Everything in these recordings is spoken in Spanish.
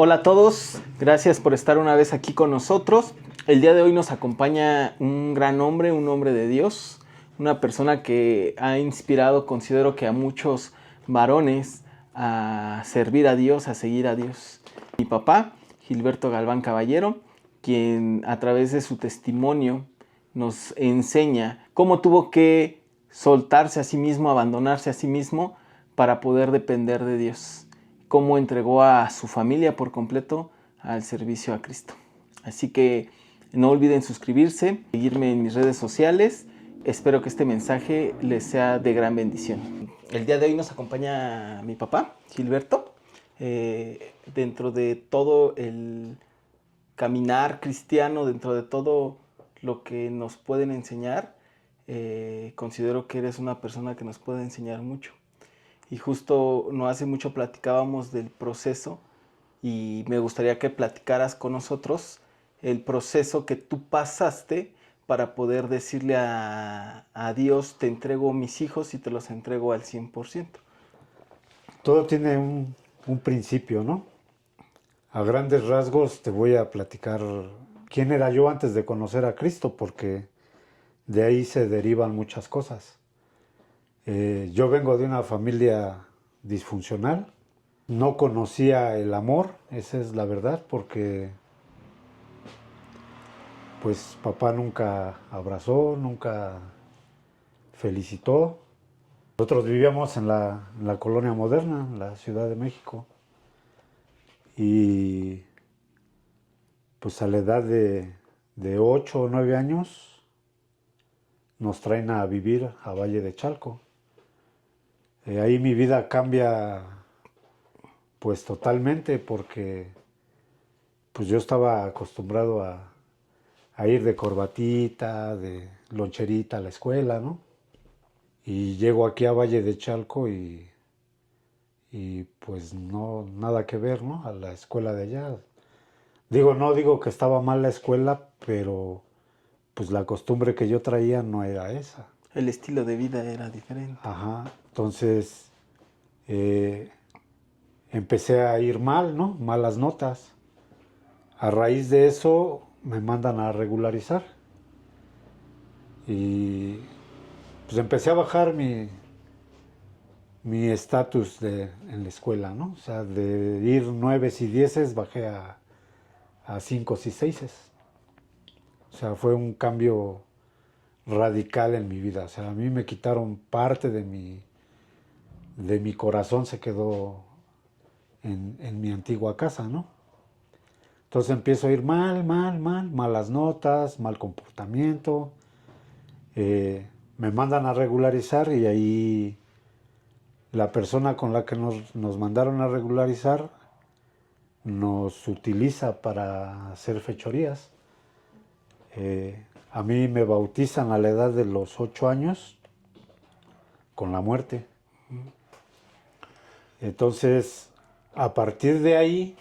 Hola a todos, gracias por estar una vez aquí con nosotros. El día de hoy nos acompaña un gran hombre, un hombre de Dios, una persona que ha inspirado, considero que a muchos varones a servir a Dios, a seguir a Dios. Mi papá, Gilberto Galván Caballero, quien a través de su testimonio nos enseña cómo tuvo que soltarse a sí mismo, abandonarse a sí mismo para poder depender de Dios, cómo entregó a su familia por completo al servicio a Cristo. Así que no olviden suscribirse, seguirme en mis redes sociales. Espero que este mensaje les sea de gran bendición. El día de hoy nos acompaña mi papá, Gilberto. Dentro de todo el caminar cristiano, dentro de todo lo que nos pueden enseñar, considero que eres una persona que nos puede enseñar mucho. Y justo no hace mucho platicábamos del proceso y me gustaría que platicaras con nosotros el proceso que tú pasaste para poder decirle a Dios, te entrego mis hijos y te los entrego al 100%. Todo tiene un principio, ¿no? A grandes rasgos te voy a platicar quién era yo antes de conocer a Cristo, porque de ahí se derivan muchas cosas. Yo vengo de una familia disfuncional, no conocía el amor, esa es la verdad, porque pues papá nunca abrazó, nunca felicitó. Nosotros vivíamos en la colonia moderna, en la Ciudad de México, y pues a la edad de 8 o 9 años nos traen a vivir a Valle de Chalco. Ahí mi vida cambia pues totalmente, porque pues yo estaba acostumbrado a ir de corbatita, de loncherita a la escuela, ¿no? Y llego aquí a Valle de Chalco y pues no, nada que ver, ¿no? A la escuela de allá. No digo que estaba mal la escuela, pero pues la costumbre que yo traía no era esa. El estilo de vida era diferente. Ajá, entonces eh, empecé a ir mal, ¿no? Malas notas. A raíz de eso me mandan a regularizar y pues empecé a bajar mi estatus en la escuela, ¿no? O sea, de ir 9 y 10 bajé a 5 y 6. O sea, fue un cambio radical en mi vida. O sea, a mí me quitaron parte de mi corazón, se quedó en mi antigua casa, ¿no? Entonces empiezo a ir mal, mal, mal, malas notas, mal comportamiento. Me mandan a regularizar y ahí la persona con la que nos mandaron a regularizar nos utiliza para hacer fechorías. A mí me bautizan a la edad de los 8 años con la muerte. Entonces, a partir de ahí,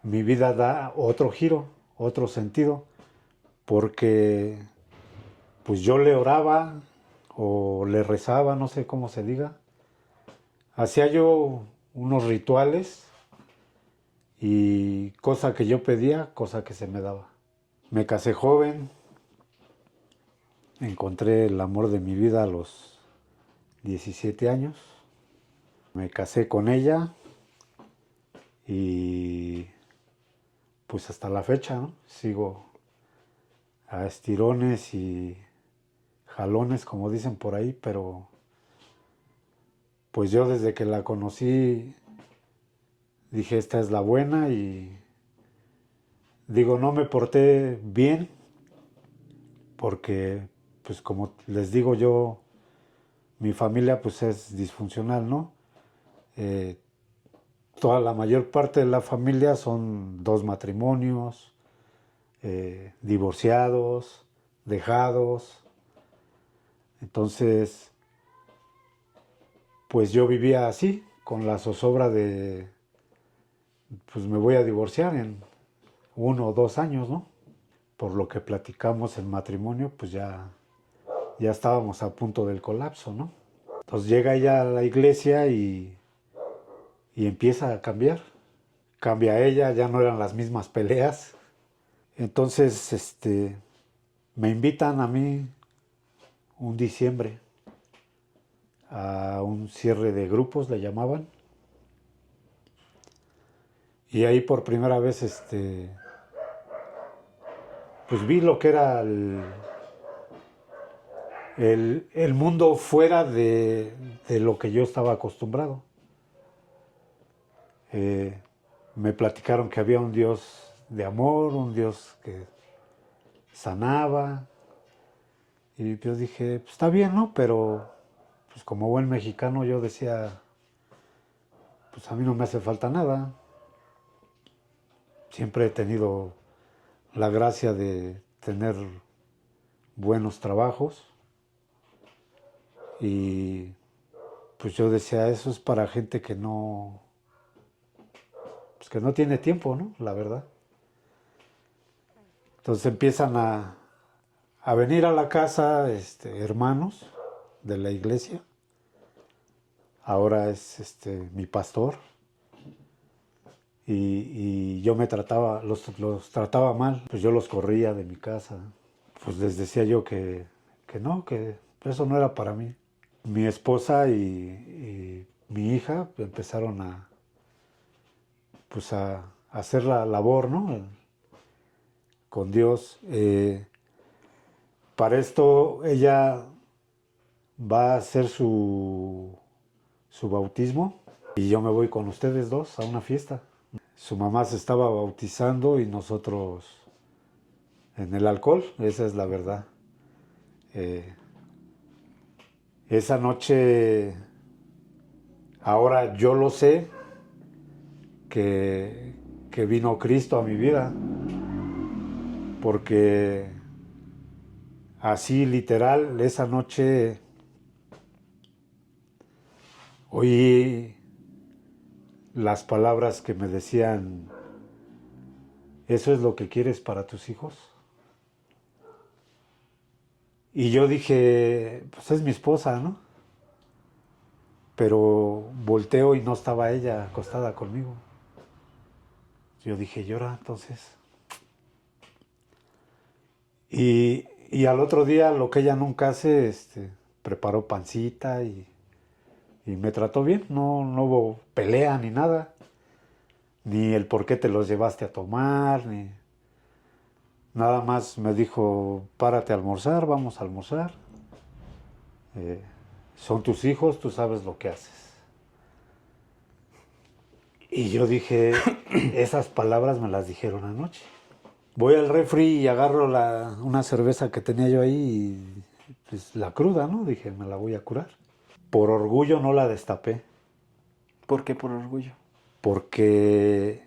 mi vida da otro giro, otro sentido, porque pues yo le oraba o le rezaba, no sé cómo se diga. Hacía yo unos rituales y cosa que yo pedía, cosa que se me daba. Me casé joven, encontré el amor de mi vida a los 17 años. Me casé con ella y pues hasta la fecha, ¿no? Sigo a estirones y jalones, como dicen por ahí, pero pues yo desde que la conocí dije, esta es la buena. Y no me porté bien porque, pues como les digo yo, mi familia pues es disfuncional, ¿no? Eh, Toda la mayor parte de la familia son 2 matrimonios, divorciados, dejados. Entonces, pues yo vivía así, con la zozobra de, pues me voy a divorciar en 1 o 2 años, ¿no? Por lo que platicamos en matrimonio, pues ya estábamos a punto del colapso, ¿no? Entonces llega ella a la iglesia y empieza a cambiar. cambia ella, ya no eran las mismas peleas. Entonces, me invitan a mí un diciembre a un cierre de grupos, le llamaban. Y ahí por primera vez, pues vi lo que era el mundo fuera de lo que yo estaba acostumbrado. Me platicaron que había un Dios de amor, un Dios que sanaba. Y yo dije, pues está bien, ¿no? Pero pues como buen mexicano yo decía, pues a mí no me hace falta nada. Siempre he tenido la gracia de tener buenos trabajos. Y pues yo decía, eso es para gente pues que no tiene tiempo, ¿no? La verdad. Entonces empiezan a venir a la casa hermanos de la iglesia. Ahora es mi pastor. Y yo los trataba mal. Pues yo los corría de mi casa. Pues les decía yo que no, que eso no era para mí. Mi esposa y mi hija empezaron pues a hacer la labor, ¿no? Con Dios. Para esto ella va a hacer su bautismo y yo me voy con ustedes dos a una fiesta. Su mamá se estaba bautizando y nosotros en el alcohol, esa es la verdad. Esa noche, ahora yo lo sé, que vino Cristo a mi vida, porque así literal, esa noche oí las palabras que me decían, ¿eso es lo que quieres para tus hijos? Y yo dije, pues es mi esposa, ¿no? Pero volteo y no estaba ella acostada conmigo. Yo dije, llora entonces. Y al otro día, lo que ella nunca hace, preparó pancita y me trató bien. No hubo pelea ni nada. Ni el por qué te los llevaste a tomar, ni... Nada más me dijo, párate a almorzar, vamos a almorzar. Son tus hijos, tú sabes lo que haces. Y yo dije, esas palabras me las dijeron anoche. Voy al refri y agarro una cerveza que tenía yo ahí y pues, la cruda, ¿no? Dije, me la voy a curar. Por orgullo no la destapé. ¿Por qué por orgullo? Porque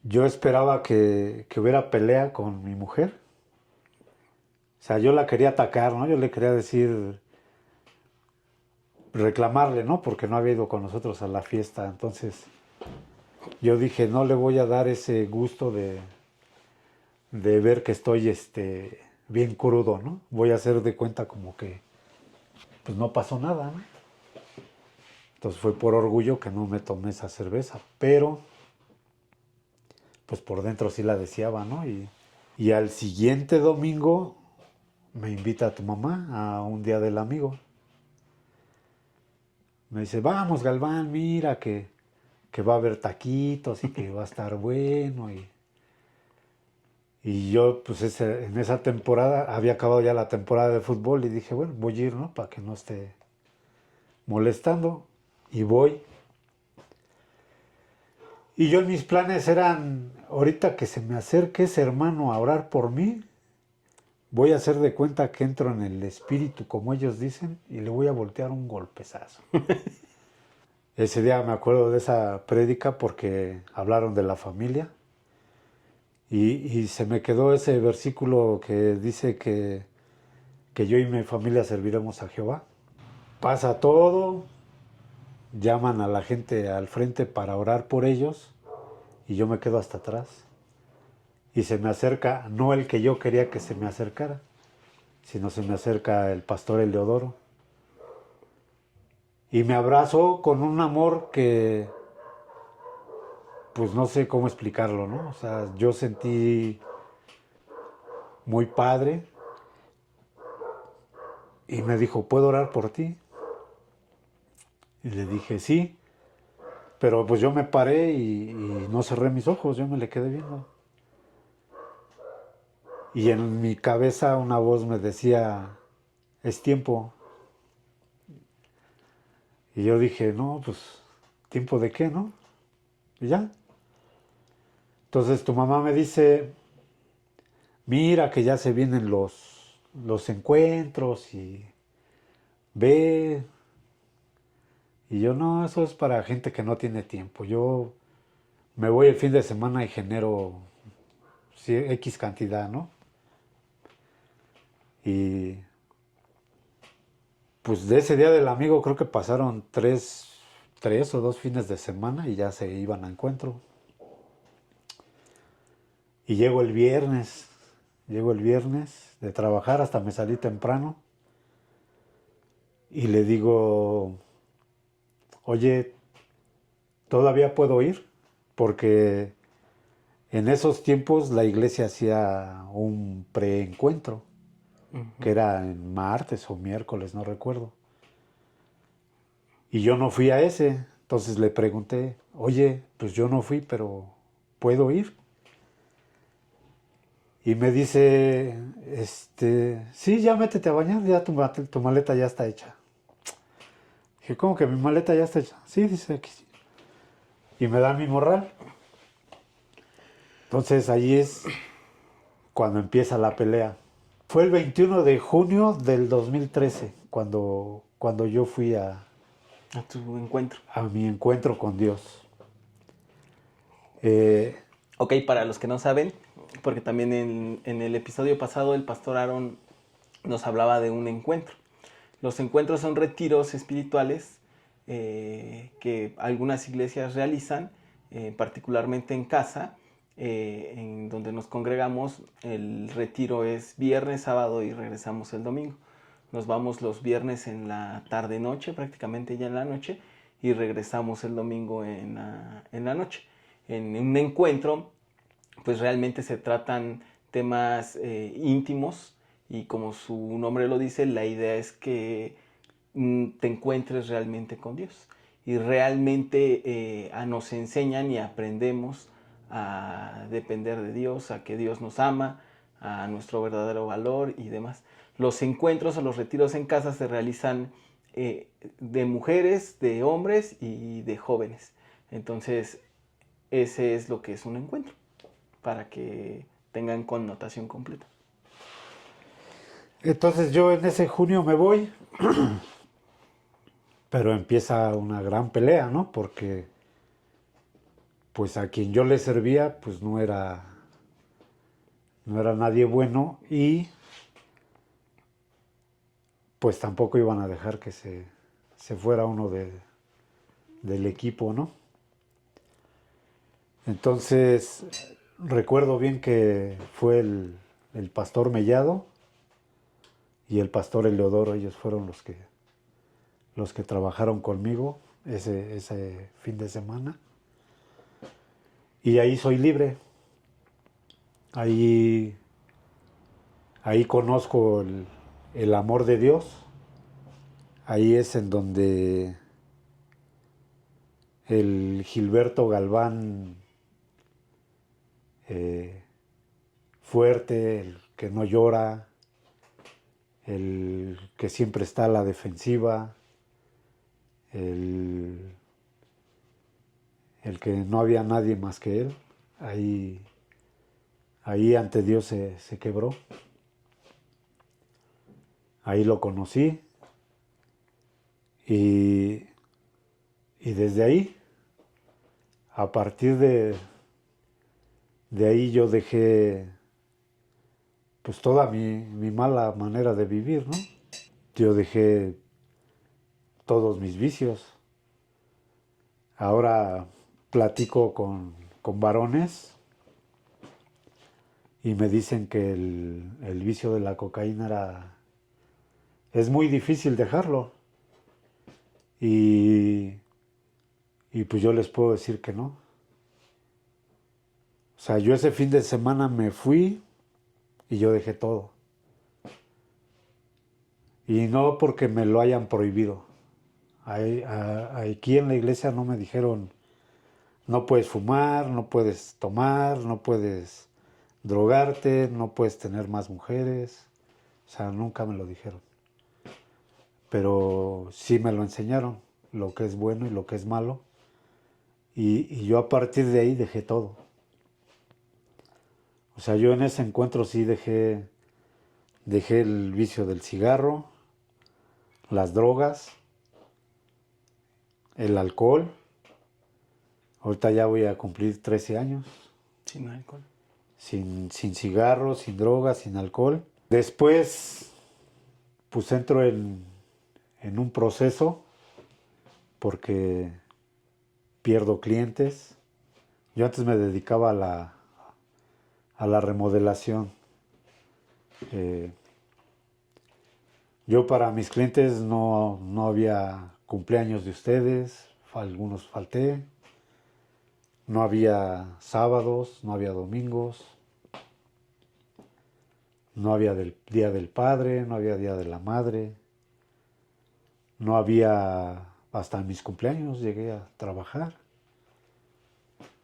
yo esperaba que hubiera pelea con mi mujer. O sea, yo la quería atacar, ¿no? Yo le quería decir, reclamarle, ¿no? Porque no había ido con nosotros a la fiesta. Entonces, yo dije, no le voy a dar ese gusto de ver que estoy bien crudo, ¿no? Voy a hacer de cuenta como que pues no pasó nada, ¿no? Entonces fue por orgullo que no me tomé esa cerveza, pero pues por dentro sí la deseaba, ¿no? Y al siguiente domingo me invita a tu mamá a un día del amigo. Me dice, vamos Galván, mira que va a haber taquitos y que va a estar bueno. Y yo, pues en esa temporada, había acabado ya la temporada de fútbol y dije, bueno, voy a ir, ¿no? Para que no esté molestando. Y voy. Y yo en mis planes eran, ahorita que se me acerque ese hermano a orar por mí, voy a hacer de cuenta que entro en el espíritu, como ellos dicen, y le voy a voltear un golpezazo. Ese día me acuerdo de esa prédica porque hablaron de la familia. Y se me quedó ese versículo que dice que yo y mi familia serviremos a Jehová. Pasa todo, llaman a la gente al frente para orar por ellos y yo me quedo hasta atrás. Y se me acerca, no el que yo quería que se me acercara, sino se me acerca el pastor Eleodoro. Y me abrazó con un amor que pues no sé cómo explicarlo, ¿no? O sea, yo sentí muy padre y me dijo, ¿puedo orar por ti? Y le dije, sí, pero pues yo me paré y no cerré mis ojos, yo me le quedé viendo. Y en mi cabeza una voz me decía, es tiempo. Y yo dije, no, pues, ¿tiempo de qué, no? Y ya. Entonces tu mamá me dice, mira que ya se vienen los encuentros y ve. Y yo, no, eso es para gente que no tiene tiempo. Yo me voy el fin de semana y genero sí, X cantidad, ¿no? Y pues de ese día del amigo creo que pasaron tres o dos fines de semana y ya se iban a encuentro. Y llego el viernes de trabajar, hasta me salí temprano y le digo, oye, ¿todavía puedo ir? Porque en esos tiempos la iglesia hacía un preencuentro, que Ujú. era en martes o miércoles, no recuerdo. Y yo no fui a ese. Entonces le pregunté, oye, pues yo no fui, pero ¿puedo ir? Y me dice, sí, ya métete a bañar, ya tu maleta ya está hecha. Dije, ¿cómo que mi maleta ya está hecha? Sí, dice aquí. Sí. Y me da mi morral. Entonces ahí es cuando empieza la pelea. Fue el 21 de junio del 2013, cuando yo fui A tu encuentro. a mi encuentro con Dios. Eh, Ok, para los que no saben, porque también en el episodio pasado el pastor Aaron nos hablaba de un encuentro. Los encuentros son retiros espirituales que algunas iglesias realizan, particularmente en casa, en donde nos congregamos. El retiro es viernes, sábado y regresamos el domingo. Nos vamos los viernes en la tarde-noche, prácticamente ya en la noche, y regresamos el domingo en la noche. En un encuentro, pues realmente se tratan temas íntimos y como su nombre lo dice, la idea es que te encuentres realmente con Dios. Y realmente nos enseñan y aprendemos a depender de Dios, a que Dios nos ama, a nuestro verdadero valor y demás. Los encuentros o los retiros en casa se realizan de mujeres, de hombres y de jóvenes. Entonces, ese es lo que es un encuentro, para que tengan connotación completa. entonces yo en ese junio me voy, pero empieza una gran pelea, ¿no? Porque pues a quien yo le servía, pues no era nadie bueno y pues tampoco iban a dejar que se fuera uno del equipo, ¿no? Entonces, recuerdo bien que fue el pastor Mellado y el pastor Eleodoro, ellos fueron los que trabajaron conmigo ese fin de semana. Y ahí soy libre. Ahí, ahí conozco el amor de Dios. Ahí es en donde el Gilberto Galván eh, fuerte, el que no llora, el que siempre está a la defensiva, el, el que no había nadie más que él, ahí ante Dios se quebró. Ahí lo conocí y, y desde ahí, a partir de ahí yo dejé pues toda mi mala manera de vivir, ¿no? Yo dejé todos mis vicios. Ahora platico con varones y me dicen que el vicio de la cocaína es muy difícil dejarlo. Y, y pues yo les puedo decir que no. O sea, yo ese fin de semana me fui y yo dejé todo. Y no porque me lo hayan prohibido. Aquí en la iglesia no me dijeron, no puedes fumar, no puedes tomar, no puedes drogarte, no puedes tener más mujeres. O sea, nunca me lo dijeron. Pero sí me lo enseñaron, lo que es bueno y lo que es malo. Y yo a partir de ahí dejé todo. O sea, yo en ese encuentro sí dejé el vicio del cigarro, las drogas, el alcohol. Ahorita ya voy a cumplir 13 años. Sin alcohol. Sin cigarros, sin drogas, sin alcohol. Después, pues entro en un proceso porque pierdo clientes. Yo antes me dedicaba a la remodelación. Yo para mis clientes no había cumpleaños de ustedes, algunos falté. No había sábados, no había domingos, no había Día del Padre, no había Día de la Madre, no había, hasta en mis cumpleaños llegué a trabajar.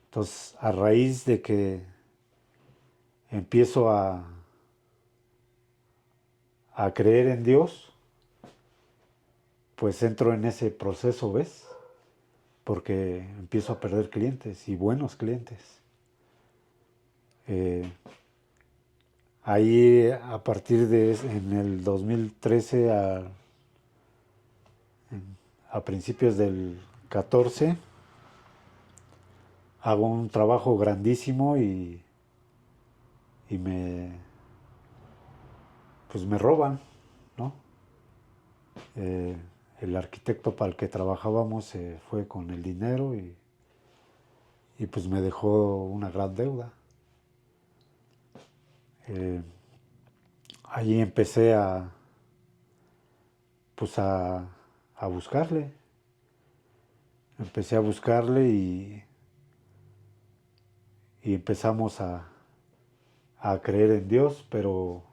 Entonces, a raíz de que empiezo a creer en Dios, pues entro en ese proceso, ¿ves? Porque empiezo a perder clientes y buenos clientes. Ahí a partir en el 2013 a principios del 14 hago un trabajo grandísimo y pues me roban, ¿no? El arquitecto para el que trabajábamos se fue con el dinero y pues me dejó una gran deuda. Allí empecé pues a buscarle. Empecé a buscarle y empezamos a creer en Dios, pero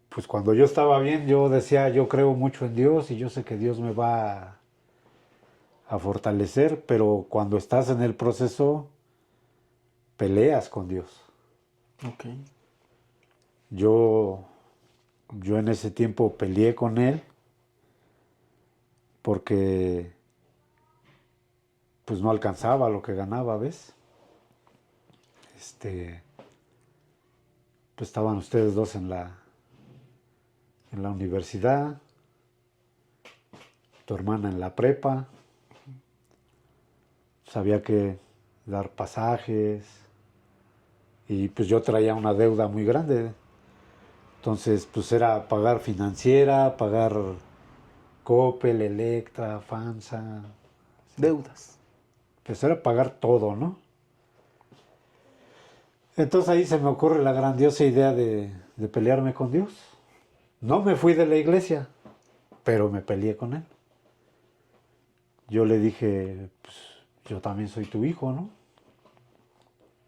pues cuando yo estaba bien, yo decía, yo creo mucho en Dios y yo sé que Dios me va a fortalecer, pero cuando estás en el proceso, peleas con Dios. Ok. Yo en ese tiempo peleé con Él porque pues no alcanzaba lo que ganaba, ¿ves? Pues estaban ustedes dos en la universidad, tu hermana en la prepa, sabía que dar pasajes y pues yo traía una deuda muy grande. Entonces pues era pagar financiera, pagar Coppel, Electra, FANSA. Deudas. Pues era pagar todo, ¿no? Entonces ahí se me ocurre la grandiosa idea de pelearme con Dios. No me fui de la iglesia, pero me peleé con Él. Yo le dije, pues yo también soy tu hijo, ¿no?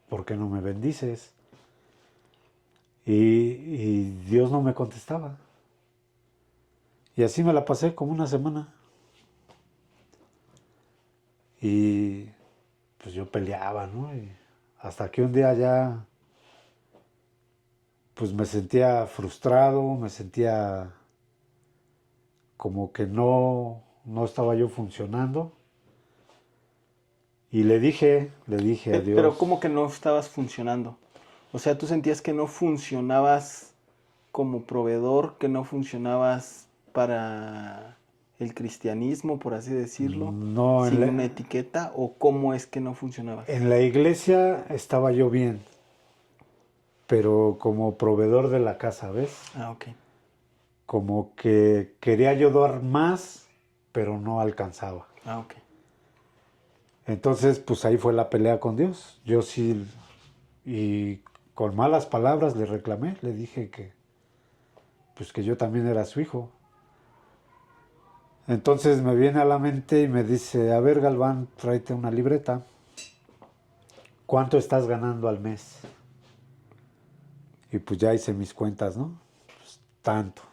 ¿Por qué no me bendices? Y Dios no me contestaba. Y así me la pasé como una semana. Y pues yo peleaba, ¿no? Y hasta que un día ya, pues me sentía frustrado, me sentía como que no estaba yo funcionando. Y le dije a Pero Dios, ¿cómo que no estabas funcionando? O sea, tú sentías que no funcionabas como proveedor, que no funcionabas para el cristianismo, por así decirlo, no, sin una etiqueta, o cómo es que no funcionabas. en la iglesia estaba yo bien, pero como proveedor de la casa, ¿ves? Ah, ok. Como que quería yo dar más, pero no alcanzaba. Ah, ok. Entonces, pues ahí fue la pelea con Dios. Yo sí, y con malas palabras le reclamé, le dije pues que yo también era su hijo. Entonces me viene a la mente y me dice, a ver Galván, tráete una libreta. ¿cuánto estás ganando al mes? Y pues ya hice mis cuentas, ¿no? Pues, tanto.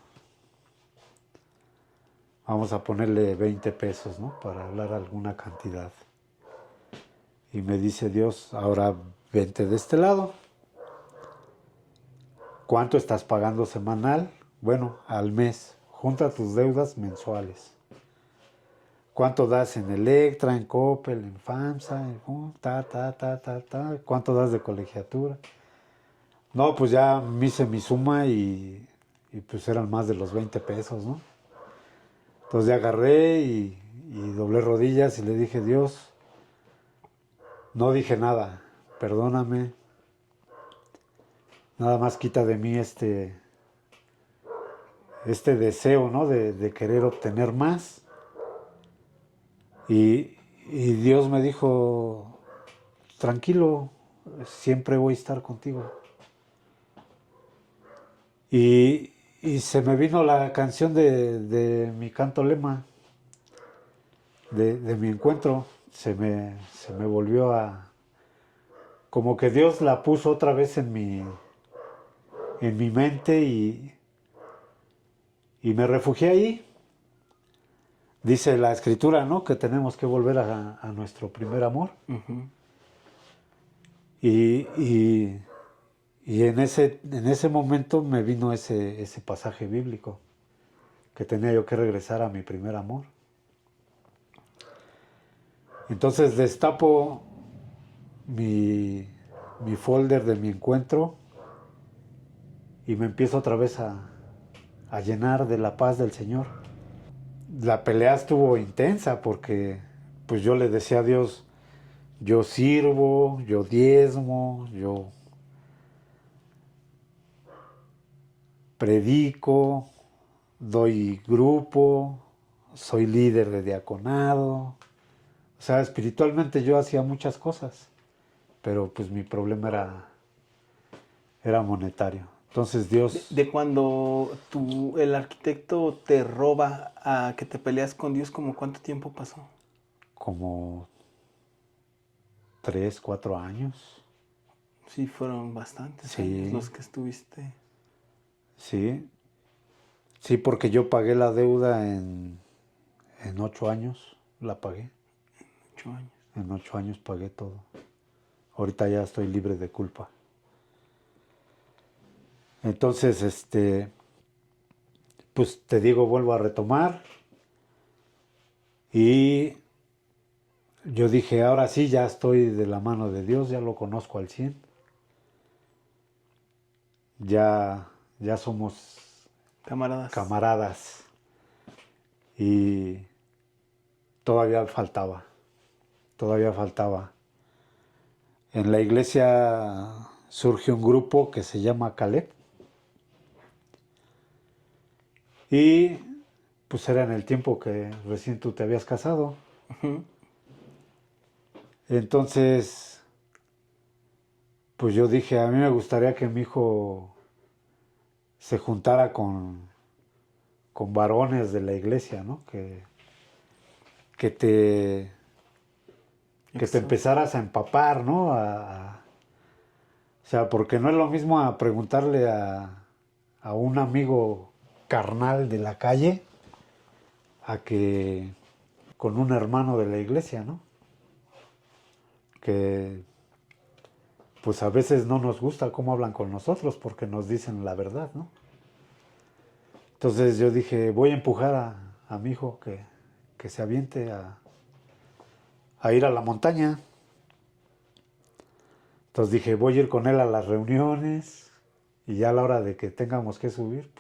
Vamos a ponerle 20 pesos, ¿no? Para hablar alguna cantidad. Y me dice Dios, ahora vente de este lado. ¿Cuánto estás pagando semanal? Bueno, al mes. Junta tus deudas mensuales. ¿Cuánto das en Electra, en Coppel, en FAMSA, ¿Cuánto das de colegiatura? No, pues ya me hice mi suma y pues eran más de los 20 pesos, ¿no? Entonces ya agarré y doblé rodillas y le dije, Dios, no dije nada, perdóname, nada más quita de mí este deseo, ¿no? De querer obtener más. Y Dios me dijo, tranquilo, siempre voy a estar contigo. Y se me vino la canción de mi canto lema, de mi encuentro. Se me volvió a... Como que Dios la puso otra vez en mi mente y me refugié ahí. Dice la escritura, ¿no? Que tenemos que volver a nuestro primer amor. Ujú. Y, y, y en ese momento me vino ese pasaje bíblico, que tenía yo que regresar a mi primer amor. Entonces destapo mi folder de mi encuentro y me empiezo otra vez a llenar de la paz del Señor. La pelea estuvo intensa porque pues yo le decía a Dios, yo sirvo, yo diezmo, yo predico, doy grupo, soy líder de diaconado. O sea, espiritualmente yo hacía muchas cosas, pero pues mi problema era monetario. Entonces Dios, De cuando el arquitecto te roba a que te peleas con Dios, ¿como cuánto tiempo pasó? como 3, 4 años, Sí, fueron bastantes años sí, los que estuviste. sí, sí, porque yo pagué la deuda en 8 años, la pagué. 8 años. En 8 años pagué todo. Ahorita ya estoy libre de culpa. Entonces, pues te digo, vuelvo a retomar. Y yo dije, ahora sí, ya estoy de la mano de Dios, ya lo conozco al 100. Ya somos Camaradas. camaradas. Y todavía faltaba, todavía faltaba. En la iglesia surge un grupo que se llama Caleb. Y pues era en el tiempo que recién tú te habías casado. Ujú. Entonces, pues yo dije, a mí me gustaría que mi hijo se juntara con varones de la iglesia, ¿no? Que te, que te Eso. empezaras a empapar, ¿no? O sea, porque no es lo mismo a preguntarle a un amigo carnal de la calle a que con un hermano de la iglesia, ¿no? Que pues a veces no nos gusta cómo hablan con nosotros porque nos dicen la verdad, ¿no? Entonces yo dije, voy a empujar a mi hijo que se aviente a ir a la montaña. Entonces dije, voy a ir con él a las reuniones y ya a la hora de que tengamos que subir,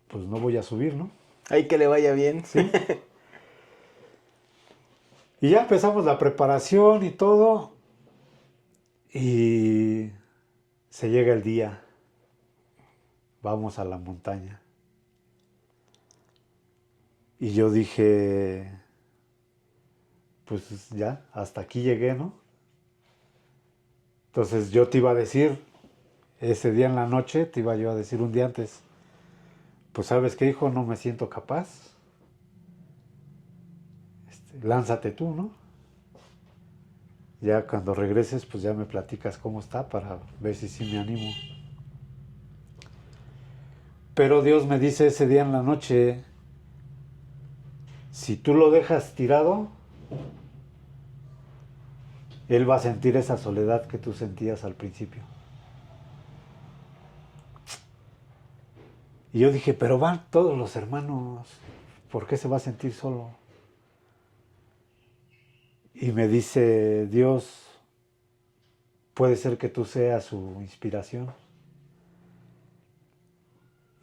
pues no voy a subir, ¿no? Ahí que le vaya bien. ¿Sí? Y ya empezamos la preparación y todo y se llega el día, vamos a la montaña. Y yo dije, pues ya, hasta aquí llegué, ¿no? Entonces yo te iba a decir, ese día en la noche, te iba yo a decir un día antes, pues sabes qué, hijo, no me siento capaz, lánzate tú, ¿no? Ya cuando regreses, pues ya me platicas cómo está para ver si sí me animo. Pero Dios me dice ese día en la noche, si tú lo dejas tirado, Él va a sentir esa soledad que tú sentías al principio. Y yo dije, pero van todos los hermanos, ¿por qué se va a sentir solo? Y me dice Dios, puede ser que tú seas su inspiración.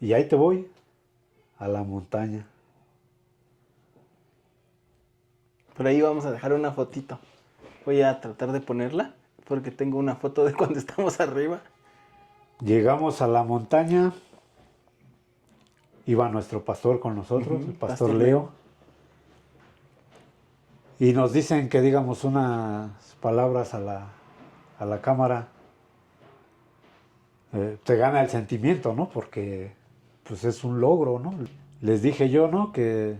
Y ahí te voy, a la montaña. Por ahí vamos a dejar una fotito. Voy a tratar de ponerla porque tengo una foto de cuando estamos arriba. Llegamos a la montaña, iba nuestro pastor con nosotros, el pastor Leo. Y nos dicen que digamos unas palabras a la cámara. Te gana el sentimiento, ¿no? Porque pues es un logro, ¿no? Les dije yo, ¿no? Que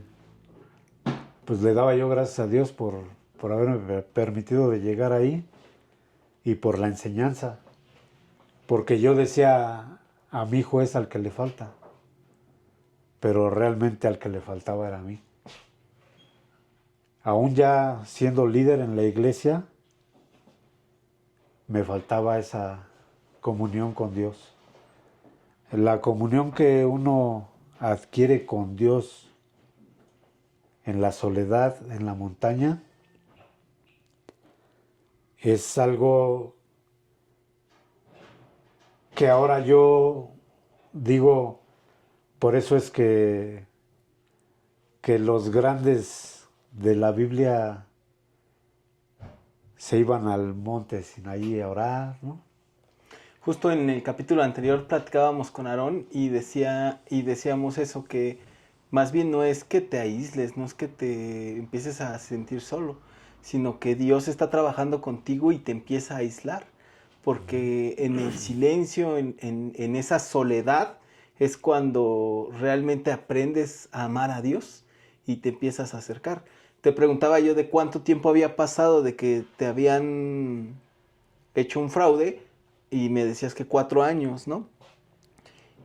pues le daba yo gracias a Dios por haberme permitido de llegar ahí y por la enseñanza. Porque yo decía, a mi hijo es al que le falta, pero realmente al que le faltaba era a mí. Aún ya siendo líder en la iglesia, me faltaba esa comunión con Dios. La comunión que uno adquiere con Dios en la soledad, en la montaña, es algo que ahora yo digo, por eso es que los grandes de la Biblia se iban al monte Sinaí a orar, ¿no? Justo en el capítulo anterior platicábamos con Aarón y decíamos eso, que más bien no es que te aísles, no es que te empieces a sentir solo, sino que Dios está trabajando contigo y te empieza a aislar. Porque en el silencio, en esa soledad, es cuando realmente aprendes a amar a Dios y te empiezas a acercar. Te preguntaba yo de cuánto tiempo había pasado de que te habían hecho un fraude y me decías que 4 años, ¿no?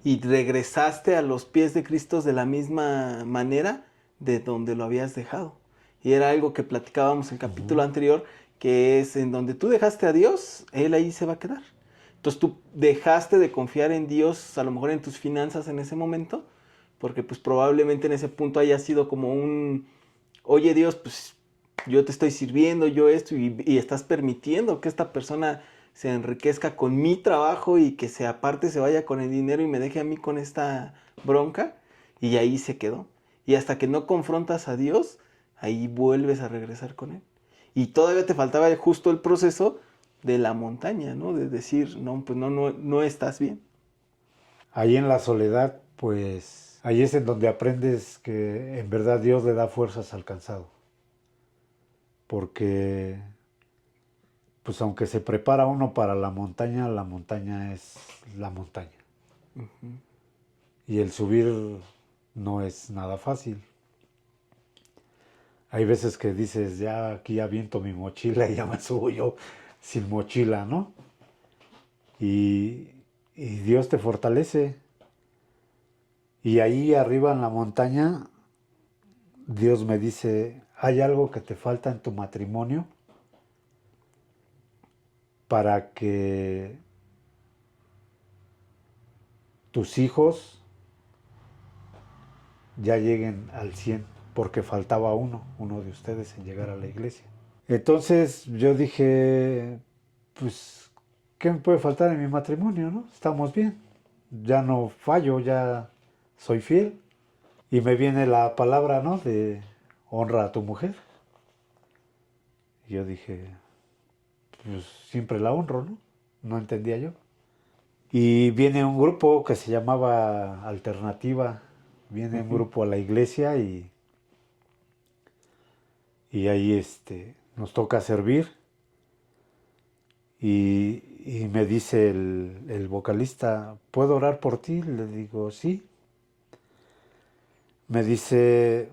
Y regresaste a los pies de Cristo de la misma manera de donde lo habías dejado. Y era algo que platicábamos en el capítulo anterior, que es en donde tú dejaste a Dios, Él ahí se va a quedar. Entonces tú dejaste de confiar en Dios, a lo mejor en tus finanzas en ese momento, porque pues probablemente en ese punto haya sido como un, oye Dios, pues yo te estoy sirviendo, yo esto, y estás permitiendo que esta persona se enriquezca con mi trabajo y que se aparte se vaya con el dinero y me deje a mí con esta bronca, y ahí se quedó. Y hasta que no confrontas a Dios, ahí vuelves a regresar con Él. Y todavía te faltaba justo el proceso de la montaña, ¿no? De decir, no, pues no estás bien. Ahí en la soledad, pues ahí es en donde aprendes que en verdad Dios le da fuerzas al cansado. Porque, pues aunque se prepara uno para la montaña es la montaña. Y el subir no es nada fácil. Hay veces que dices, ya aquí aviento mi mochila y ya me subo yo sin mochila, ¿no? Y, y Dios te fortalece. Y ahí arriba en la montaña, Dios me dice, hay algo que te falta en tu matrimonio para que tus hijos ya lleguen al 100, porque faltaba uno de ustedes en llegar a la iglesia. Entonces yo dije, pues, ¿qué me puede faltar en mi matrimonio, no? Estamos bien, ya no fallo, ya soy fiel. Y me viene la palabra, ¿no? De honra a tu mujer. Y yo dije, pues siempre la honro, ¿no? No entendía yo. Y viene un grupo que se llamaba Alternativa, viene un grupo a la iglesia y ahí nos toca servir. Y me dice el vocalista, ¿puedo orar por ti? Le digo, sí. Me dice,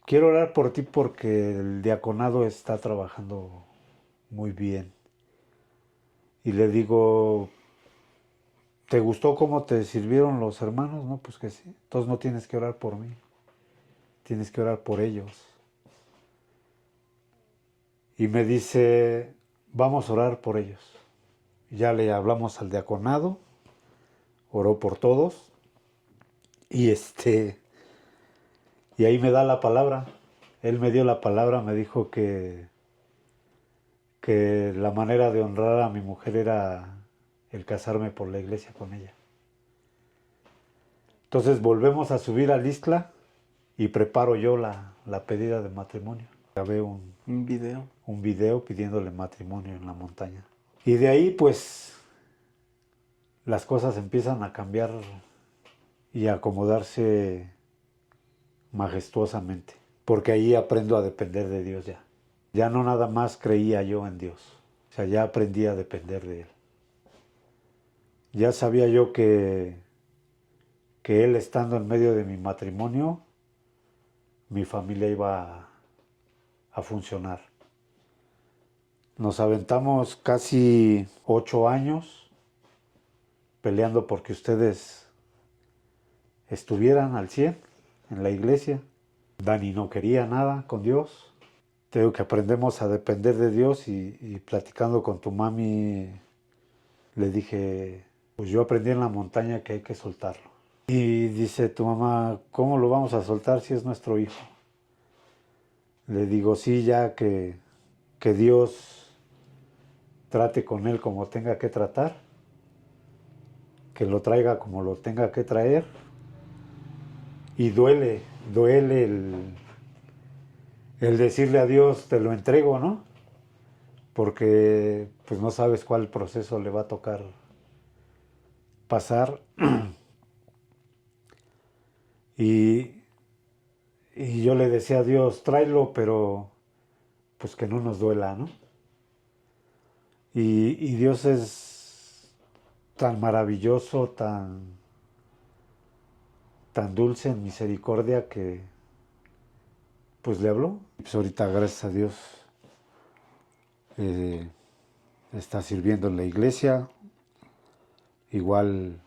quiero orar por ti porque el diaconado está trabajando muy bien. Y le digo, ¿te gustó cómo te sirvieron los hermanos? No, pues que sí. Entonces no tienes que orar por mí, tienes que orar por ellos. Y me dice, vamos a orar por ellos. Ya le hablamos al diaconado, oró por todos. Y y ahí me da la palabra. Él me dio la palabra, me dijo que la manera de honrar a mi mujer era el casarme por la iglesia con ella. Entonces volvemos a subir al Ixtla y preparo yo la pedida de matrimonio. Grabé Un video. un video pidiéndole matrimonio en la montaña. Y de ahí pues las cosas empiezan a cambiar y a acomodarse majestuosamente. Porque ahí aprendo a depender de Dios ya. Ya no nada más creía yo en Dios. O sea, ya aprendí a depender de Él. Ya sabía yo que Él estando en medio de mi matrimonio, mi familia iba a funcionar. Nos aventamos casi 8 años peleando porque ustedes estuvieran al 100 en la iglesia. Dani no quería nada con Dios. Tengo que aprendemos a depender de Dios y platicando con tu mami le dije, pues yo aprendí en la montaña que hay que soltarlo. Y dice tu mamá, ¿cómo lo vamos a soltar si es nuestro hijo? Le digo, sí, ya que Dios trate con él como tenga que tratar, que lo traiga como lo tenga que traer. Y duele el decirle a Dios, te lo entrego, ¿no? Porque pues no sabes cuál proceso le va a tocar pasar. y, y yo le decía a Dios, tráelo, pero pues que no nos duela, ¿no? Y Dios es tan maravilloso, tan dulce en misericordia que pues le habló. Pues ahorita, gracias a Dios, está sirviendo en la iglesia. Igual,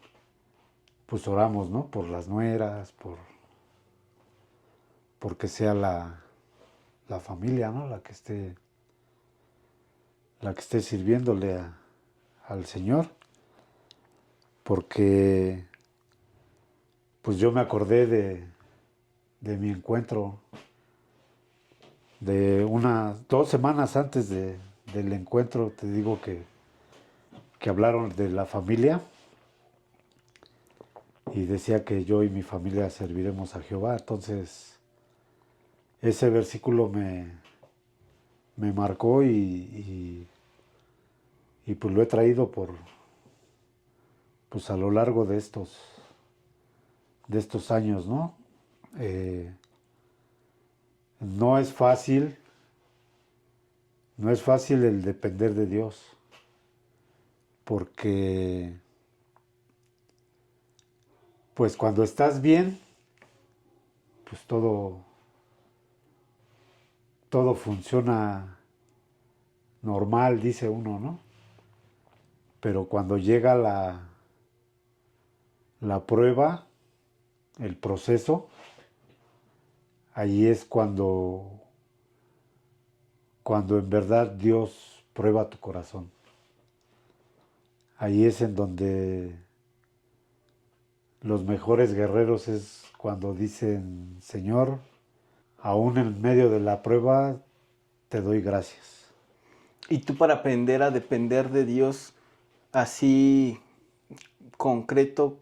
pues oramos, ¿no? Por las nueras, porque sea la familia, ¿no? La que esté sirviéndole al Señor. Porque, pues yo me acordé de mi encuentro de 2 semanas antes del encuentro, te digo que hablaron de la familia y decía que yo y mi familia serviremos a Jehová. Entonces, ese versículo me marcó y pues lo he traído pues a lo largo de estos años, ¿no? No es fácil el depender de Dios, porque pues cuando estás bien, pues todo funciona normal, dice uno, ¿no? Pero cuando llega la prueba, el proceso, ahí es cuando en verdad Dios prueba tu corazón. Ahí es en donde los mejores guerreros es cuando dicen, Señor, aún en medio de la prueba, te doy gracias. Y tú, para aprender a depender de Dios así concreto,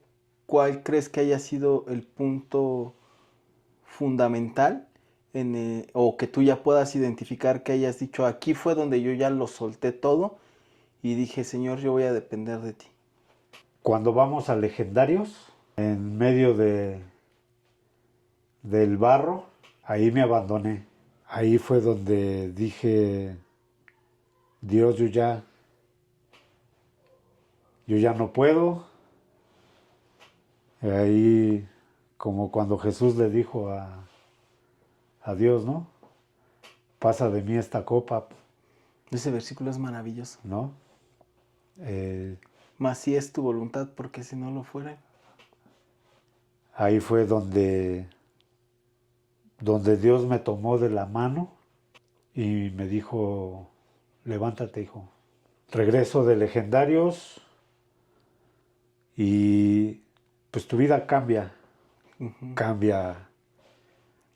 ¿cuál crees que haya sido el punto fundamental o que tú ya puedas identificar, que hayas dicho, aquí fue donde yo ya lo solté todo y dije, Señor, yo voy a depender de ti? Cuando vamos a legendarios, en medio del barro, ahí me abandoné. Ahí fue donde dije, Dios, yo ya no puedo. Ahí, como cuando Jesús le dijo a Dios, ¿no? Pasa de mí esta copa. Ese versículo es maravilloso. ¿no? Eh, Mas si es tu voluntad, porque si no lo fuera. Ahí fue donde Dios me tomó de la mano y me dijo, levántate, hijo. Regreso de Legendarios y pues tu vida cambia, cambia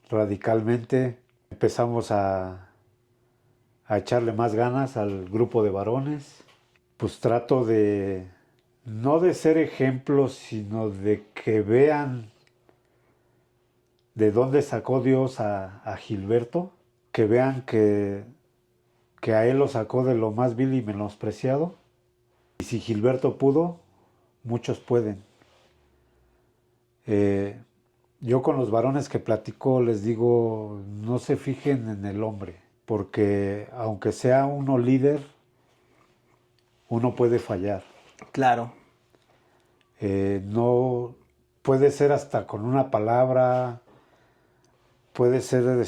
radicalmente. Empezamos a echarle más ganas al grupo de varones. Pues trato de, no de ser ejemplos, sino de que vean de dónde sacó Dios a Gilberto, que vean que a él lo sacó de lo más vil y menospreciado. Y si Gilberto pudo, muchos pueden. Yo con los varones que platico les digo, no se fijen en el hombre, porque aunque sea uno líder, uno puede fallar. Claro. No puede ser hasta con una palabra, puede ser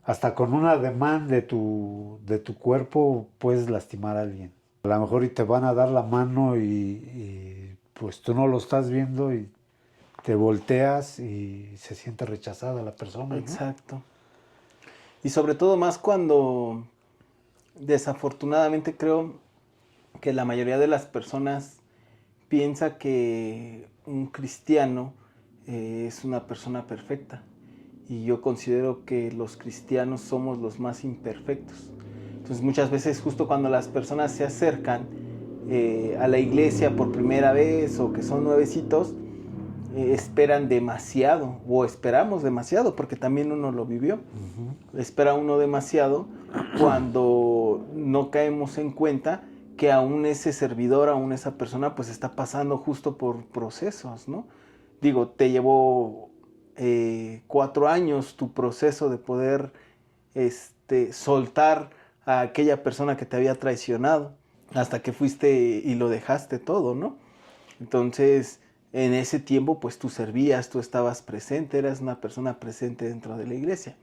hasta con un ademán de tu cuerpo puedes lastimar a alguien. A lo mejor y te van a dar la mano y pues tú no lo estás viendo y te volteas y se siente rechazada la persona, ¿no? Exacto. Y sobre todo más cuando desafortunadamente creo que la mayoría de las personas piensa que un cristiano es una persona perfecta. Y yo considero que los cristianos somos los más imperfectos. Entonces muchas veces justo cuando las personas se acercan a la iglesia por primera vez o que son nuevecitos, esperan demasiado o esperamos demasiado porque también uno lo vivió. Espera uno demasiado cuando no caemos en cuenta que aún ese servidor, aún esa persona pues está pasando justo por procesos, ¿no? Digo, te llevó 4 años tu proceso de poder soltar a aquella persona que te había traicionado hasta que fuiste y lo dejaste todo, ¿no? Entonces, en ese tiempo, pues tú servías, tú estabas presente, eras una persona presente dentro de la iglesia.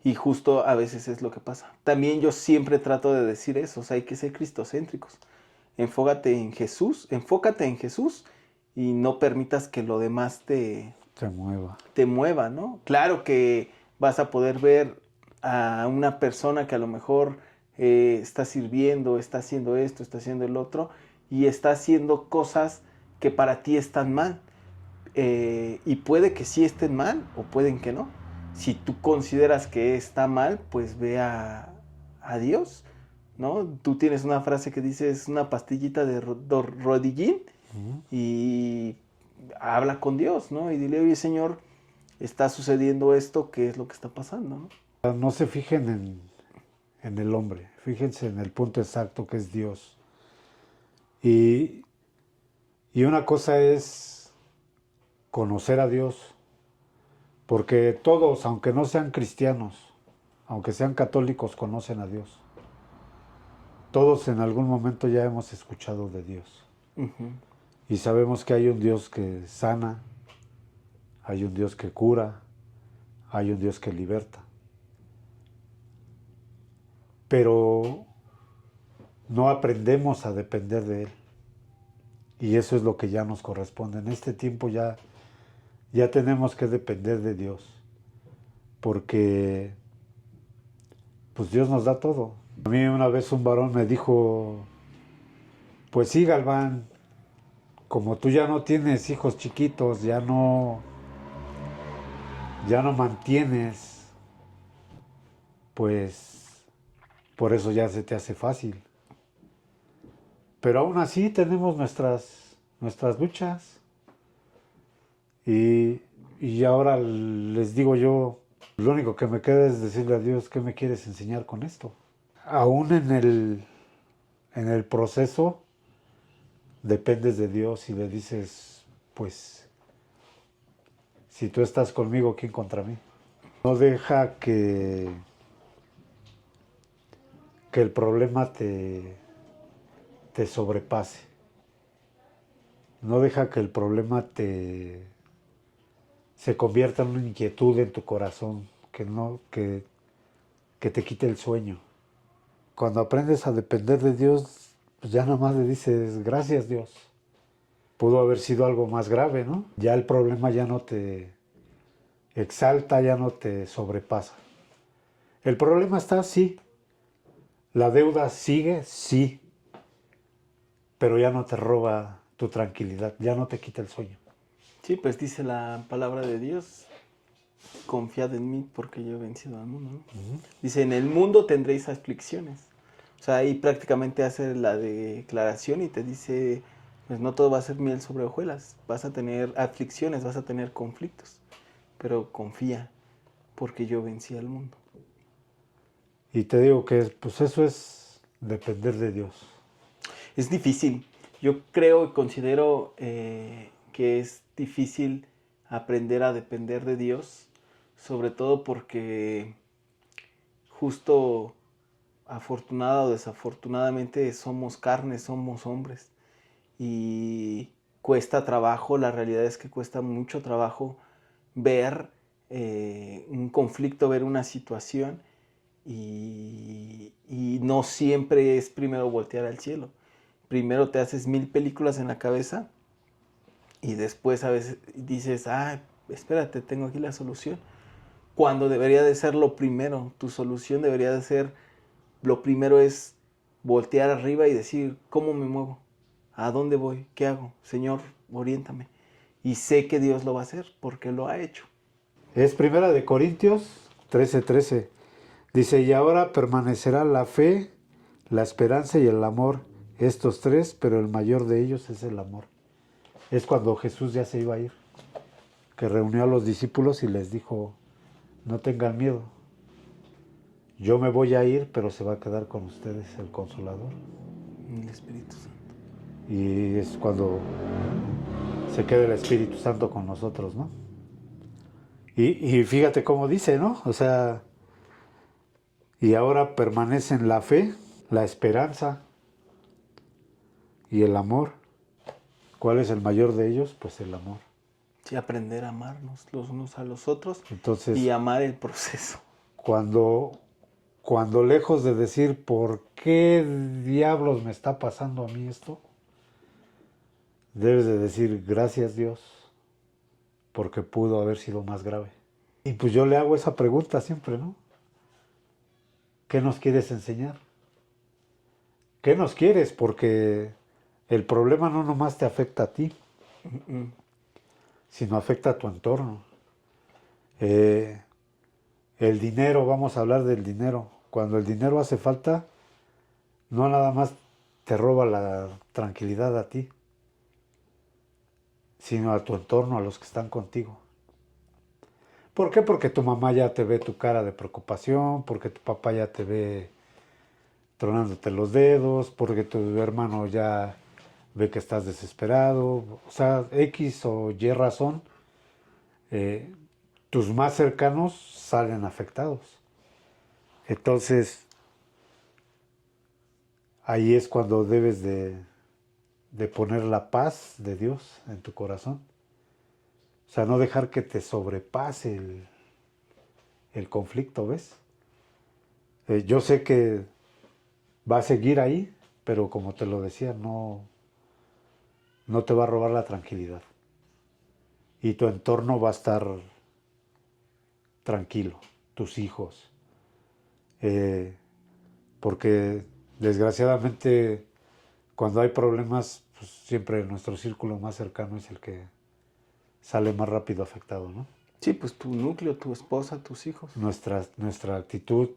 Y justo a veces es lo que pasa. También yo siempre trato de decir eso, o sea, hay que ser cristocéntricos. Enfócate en Jesús y no permitas que lo demás te mueva, ¿no? Claro que vas a poder ver a una persona que a lo mejor está sirviendo, está haciendo esto, está haciendo el otro, y está haciendo cosas que para ti están mal. Y puede que sí estén mal o pueden que no. Si tú consideras que está mal, pues ve a Dios, ¿no? Tú tienes una frase que dice es una pastillita de rodillín y habla con Dios, ¿no? Y dile, oye Señor, está sucediendo esto, ¿qué es lo que está pasando? ¿No? No se fijen en el hombre, fíjense en el punto exacto que es Dios. Y una cosa es conocer a Dios, porque todos, aunque no sean cristianos, aunque sean católicos, conocen a Dios. Todos en algún momento ya hemos escuchado de Dios. Y sabemos que hay un Dios que sana, hay un Dios que cura, hay un Dios que liberta. Pero no aprendemos a depender de Él. Y eso es lo que ya nos corresponde. En este tiempo ya tenemos que depender de Dios. Porque pues Dios nos da todo. A mí una vez un varón me dijo, pues sí, Galván, como tú ya no tienes hijos chiquitos, ya no mantienes, pues por eso ya se te hace fácil. Pero aún así tenemos nuestras luchas. Y ahora les digo yo, lo único que me queda es decirle a Dios, ¿qué me quieres enseñar con esto? Aún en el proceso dependes de Dios y le dices, pues, si tú estás conmigo, ¿quién contra mí? No deja que el problema te sobrepase. No deja que el problema se convierta en una inquietud en tu corazón, que que te quite el sueño. Cuando aprendes a depender de Dios, pues ya nada más le dices, gracias Dios. Pudo haber sido algo más grave, ¿no? Ya el problema ya no te exalta, ya no te sobrepasa. El problema está, sí. La deuda sigue, sí. Pero ya no te roba tu tranquilidad, ya no te quita el sueño. Sí, pues dice la palabra de Dios, confiad en mí porque yo he vencido al mundo, ¿no? Dice, en el mundo tendréis aflicciones. O sea, ahí prácticamente hace la declaración y te dice, pues no todo va a ser miel sobre hojuelas, vas a tener aflicciones, vas a tener conflictos, pero confía porque yo vencí al mundo. Y te digo que pues eso es depender de Dios. Es difícil. Yo creo y considero que es difícil aprender a depender de Dios, sobre todo porque justo afortunada o desafortunadamente somos carnes, somos hombres y cuesta trabajo, la realidad es que cuesta mucho trabajo ver un conflicto, ver una situación y no siempre es primero voltear al cielo. Primero te haces 1000 películas en la cabeza y después a veces dices, ah, espérate, tengo aquí la solución. Cuando debería de ser lo primero, tu solución debería de ser, lo primero es voltear arriba y decir, ¿cómo me muevo? ¿A dónde voy? ¿Qué hago? Señor, oriéntame. Y sé que Dios lo va a hacer porque lo ha hecho. Es Primera de Corintios 13:13. Dice, y ahora permanecerá la fe, la esperanza y el amor, estos tres, pero el mayor de ellos es el amor. Es cuando Jesús ya se iba a ir, que reunió a los discípulos y les dijo, no tengan miedo, yo me voy a ir, pero se va a quedar con ustedes el Consolador. El Espíritu Santo. Y es cuando se queda el Espíritu Santo con nosotros, ¿no? Y fíjate cómo dice, ¿no? O sea, y ahora permanecen la fe, la esperanza y el amor. ¿Cuál es el mayor de ellos? Pues el amor. Sí, aprender a amarnos los unos a los otros y Entonces, amar el proceso. cuando lejos de decir, ¿por qué diablos me está pasando a mí esto? Debes de decir, gracias Dios, porque pudo haber sido más grave. Y pues yo le hago esa pregunta siempre, ¿no? ¿Qué nos quieres enseñar? ¿Qué nos quieres? Porque el problema no nomás te afecta a ti, sino afecta a tu entorno. Eh, el dinero, vamos a hablar del dinero. Cuando el dinero hace falta, no nada más te roba la tranquilidad a ti, sino a tu entorno, a los que están contigo. ¿Por qué? Porque tu mamá ya te ve tu cara de preocupación, porque tu papá ya te ve tronándote los dedos, porque tu hermano ya ve que estás desesperado. O sea, X o Y razón, eh, tus más cercanos salen afectados. Entonces, ahí es cuando debes de poner la paz de Dios en tu corazón. O sea, no dejar que te sobrepase el conflicto, ¿ves? Yo sé que va a seguir ahí, pero como te lo decía, no te va a robar la tranquilidad. Y tu entorno va a estar tranquilo, tus hijos. Eh, porque desgraciadamente cuando hay problemas, pues siempre nuestro círculo más cercano es el que sale más rápido afectado, ¿no? Sí, pues tu núcleo, tu esposa, tus hijos. Nuestra actitud,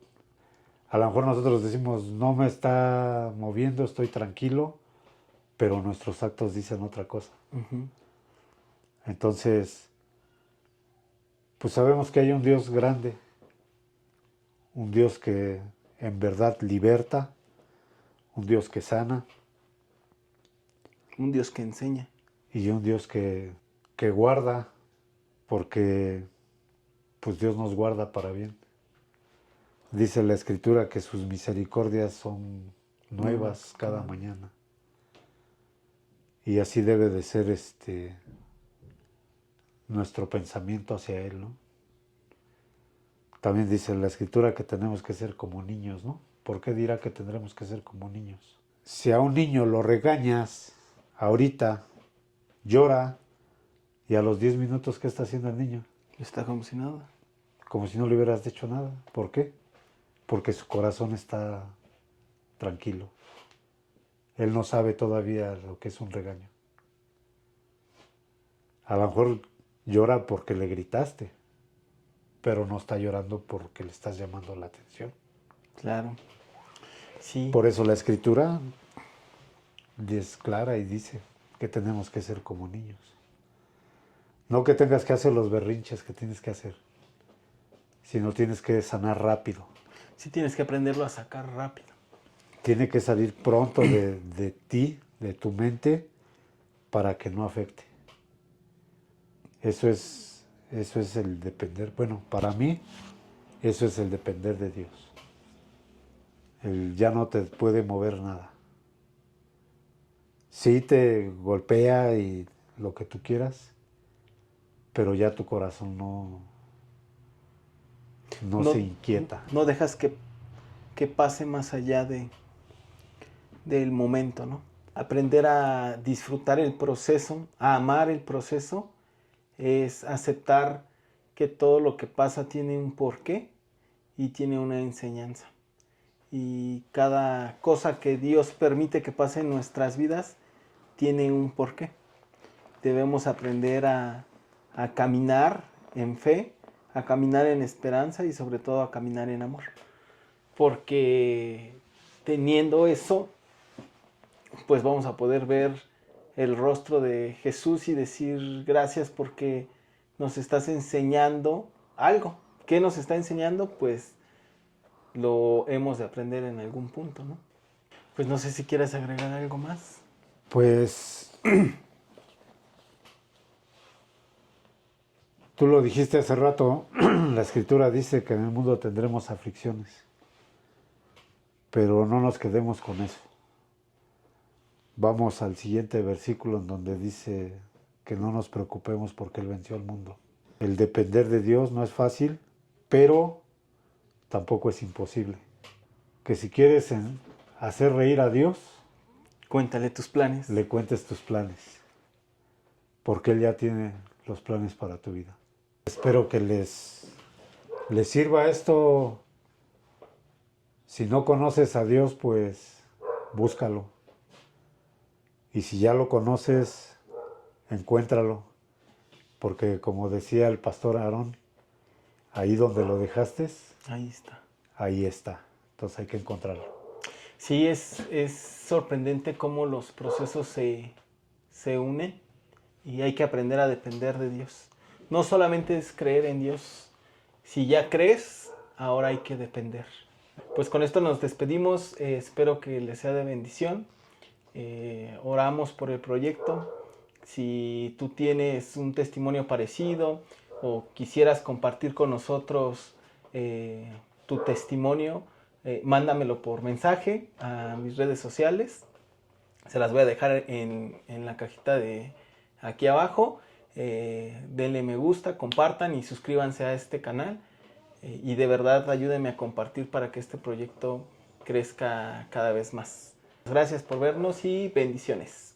a lo mejor nosotros decimos, no me está moviendo, estoy tranquilo, pero nuestros actos dicen otra cosa. Entonces, pues sabemos que hay un Dios grande, un Dios que en verdad liberta, un Dios que sana Un Dios que enseña. y un Dios que guarda, porque pues Dios nos guarda para bien. Dice la Escritura que sus misericordias son nuevas cada mañana. Y así debe de ser nuestro pensamiento hacia Él, ¿no? También dice la Escritura que tenemos que ser como niños, ¿no? ¿Por qué dirá que tendremos que ser como niños? Si a un niño lo regañas ahorita, llora, y a los 10 minutos, ¿qué está haciendo el niño? Está como si nada. Como si no le hubieras dicho nada. ¿Por qué? Porque su corazón está tranquilo. Él no sabe todavía lo que es un regaño. A lo mejor llora porque le gritaste, pero no está llorando porque le estás llamando la atención. Claro. Sí. Por eso la Escritura es clara y dice que tenemos que ser como niños. No que tengas que hacer los berrinches que tienes que hacer, sino tienes que sanar rápido. Sí, tienes que aprenderlo a sacar rápido. Tiene que salir pronto de ti, de tu mente, para que no afecte. Eso es el depender. Bueno, para mí, eso es el depender de Dios. Ya no te puede mover nada. Sí te golpea y lo que tú quieras, pero ya tu corazón no se inquieta. No dejas que pase más allá del momento, ¿no? Aprender a disfrutar el proceso, a amar el proceso, es aceptar que todo lo que pasa tiene un porqué y tiene una enseñanza. Y cada cosa que Dios permite que pase en nuestras vidas tiene un porqué. Debemos aprender a caminar en fe, a caminar en esperanza y sobre todo a caminar en amor. Porque teniendo eso, pues vamos a poder ver el rostro de Jesús y decir gracias porque nos estás enseñando algo. ¿Qué nos está enseñando? Pues lo hemos de aprender en algún punto, ¿no? Pues no sé si quieres agregar algo más. Pues tú lo dijiste hace rato, la Escritura dice que en el mundo tendremos aflicciones, pero no nos quedemos con eso. Vamos al siguiente versículo en donde dice que no nos preocupemos porque Él venció al mundo. El depender de Dios no es fácil, pero tampoco es imposible. Que si quieres hacer reír a Dios, cuéntale tus planes. Le cuentes tus planes, porque Él ya tiene los planes para tu vida. Espero que les sirva esto. Si no conoces a Dios, pues búscalo. Y si ya lo conoces, encuéntralo. Porque como decía el pastor Aarón, ahí donde lo dejaste, ahí está. Ahí está. Entonces hay que encontrarlo. Sí, es sorprendente cómo los procesos se unen y hay que aprender a depender de Dios. No solamente es creer en Dios. Si ya crees, ahora hay que depender. Pues con esto nos despedimos. Espero que les sea de bendición. Oramos por el proyecto. Si tú tienes un testimonio parecido o quisieras compartir con nosotros tu testimonio, mándamelo por mensaje a mis redes sociales. Se las voy a dejar en la cajita de aquí abajo. Denle me gusta, compartan y suscríbanse a este canal. Y de verdad ayúdenme a compartir para que este proyecto crezca cada vez más. Gracias por vernos y bendiciones.